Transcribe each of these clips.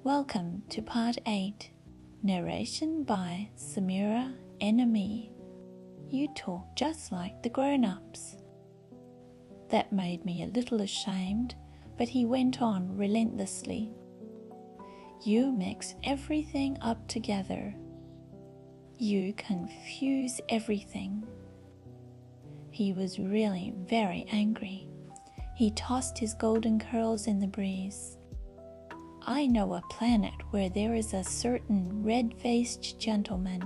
Welcome to Part 8, Narration by Samira, Enami. You talk just like the grown-ups. That made me a little ashamed, but he went on relentlessly. You mix everything up together. You confuse everything. He was really very angry. He tossed his golden curls in the breeze. I know a planet where there is a certain red-faced gentleman.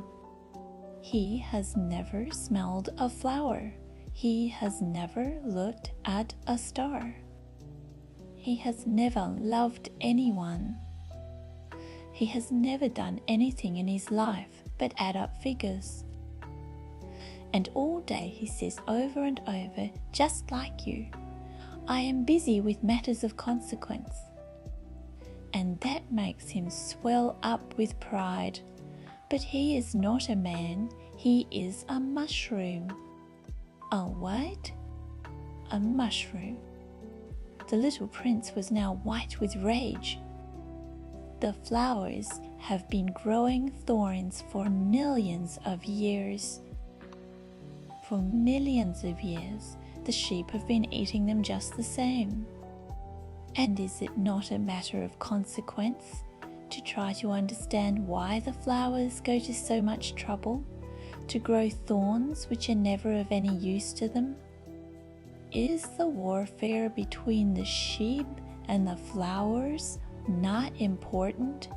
He has never smelled a flower. He has never looked at a star. He has never loved anyone. He has never done anything in his life but add up figures. And all day he says over and over, just like you, I am busy with matters of consequence. And that makes him swell up with pride. But he is not a man, he is a mushroom. A what? A mushroom. The little prince was now white with rage. The flowers have been growing thorns for millions of years. For millions of years, the sheep have been eating them just the same. And is it not a matter of consequence to try to understand why the flowers go to so much trouble to grow thorns which are never of any use to them? Is the warfare between the sheep and the flowers not important?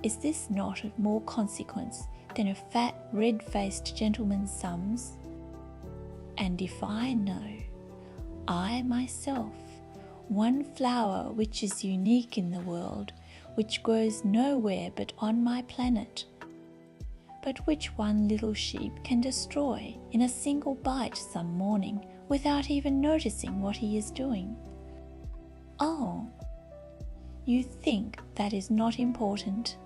Is this not of more consequence than a fat red-faced gentleman's sums? And if I know, I myself, one flower which is unique in the world, which grows nowhere but on my planet, but which one little sheep can destroy in a single bite some morning without even noticing what he is doing. Oh, you think that is not important?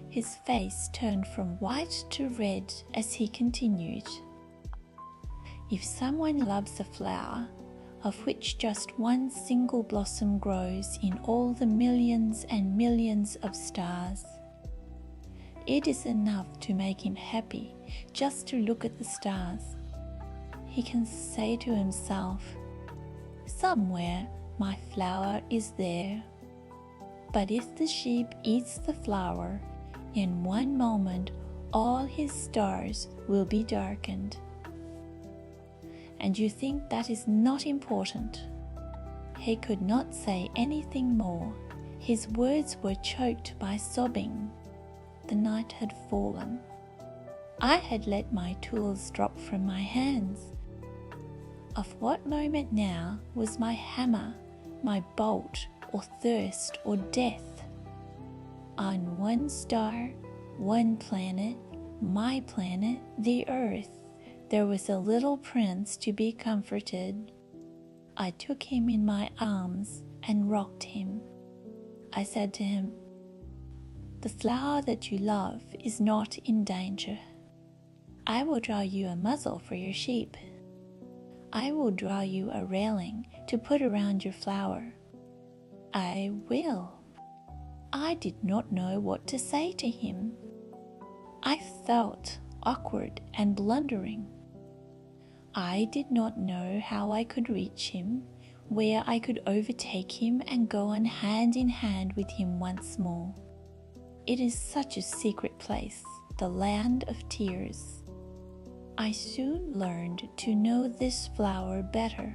His face turned from white to red as he continued. If someone loves a flower, of which just one single blossom grows in all the millions and millions of stars, it is enough to make him happy just to look at the stars. He can say to himself, somewhere my flower is there. But if the sheep eats the flower, in one moment all his stars will be darkened. And you think that is not important? He could not say anything more. His words were choked by sobbing. The night had fallen. I had let my tools drop from my hands. Of what moment now was my hammer, my bolt, or thirst, or death? On one star, one planet, my planet, the earth, there was a little prince to be comforted. I took him in my arms and rocked him. I said to him, the flower that you love is not in danger. I will draw you a muzzle for your sheep. I will draw you a railing to put around your flower. I will. I did not know what to say to him. I felt awkward and blundering. I did not know how I could reach him, where I could overtake him and go on hand in hand with him once more. It is such a secret place, the land of tears. I soon learned to know this flower better.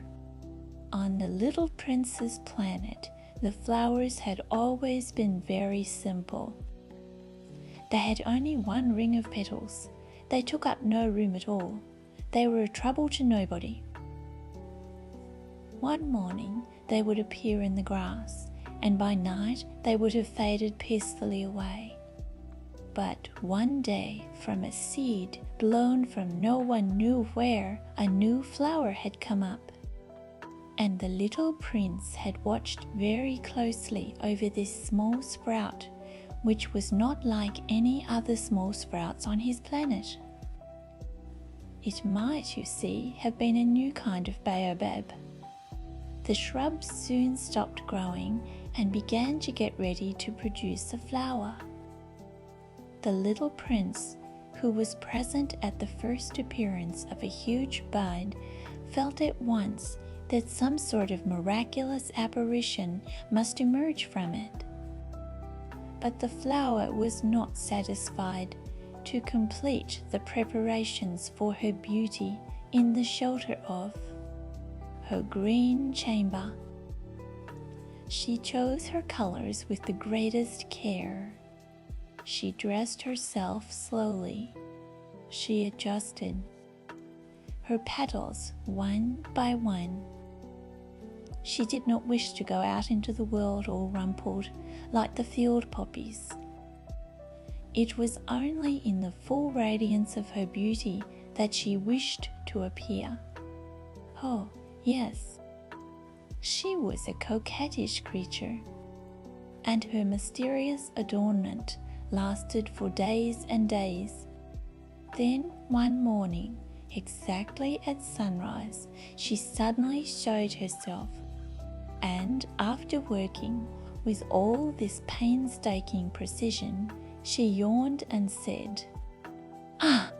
On the little prince's planet, the flowers had always been very simple. They had only one ring of petals. They took up no room at all. They were a trouble to nobody. One morning they would appear in the grass, and by night they would have faded peacefully away. But one day, from a seed blown from no one knew where, a new flower had come up. And the little prince had watched very closely over this small sprout, which was not like any other small sprouts on his planet. It might, you see, have been a new kind of baobab. The shrub soon stopped growing, and began to get ready to produce a flower. The little prince, who was present at the first appearance of a huge bud, felt at once that some sort of miraculous apparition must emerge from it. But the flower was not satisfied to complete the preparations for her beauty in the shelter of her green chamber. She chose her colors with the greatest care. She dressed herself slowly. She adjusted her petals one by one. She did not wish to go out into the world all rumpled like the field poppies. It was only in the full radiance of her beauty that she wished to appear. Oh, yes, she was a coquettish creature, and her mysterious adornment lasted for days and days. Then one morning, exactly at sunrise, she suddenly showed herself, and after working with all this painstaking precision, she yawned and said, "Ah,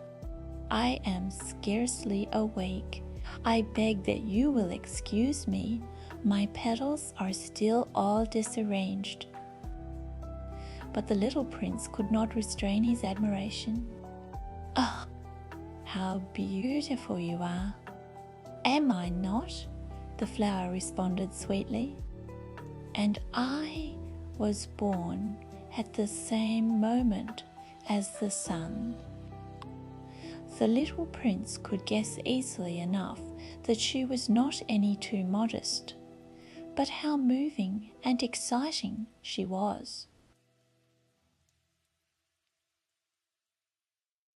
I am scarcely awake. I beg that you will excuse me. My petals are still all disarranged." But the little prince could not restrain his admiration. "Oh, how beautiful you are!" "Am I not?" the flower responded sweetly. "And I was born at the same moment as the sun." The little prince could guess easily enough that she was not any too modest, but how moving and exciting she was.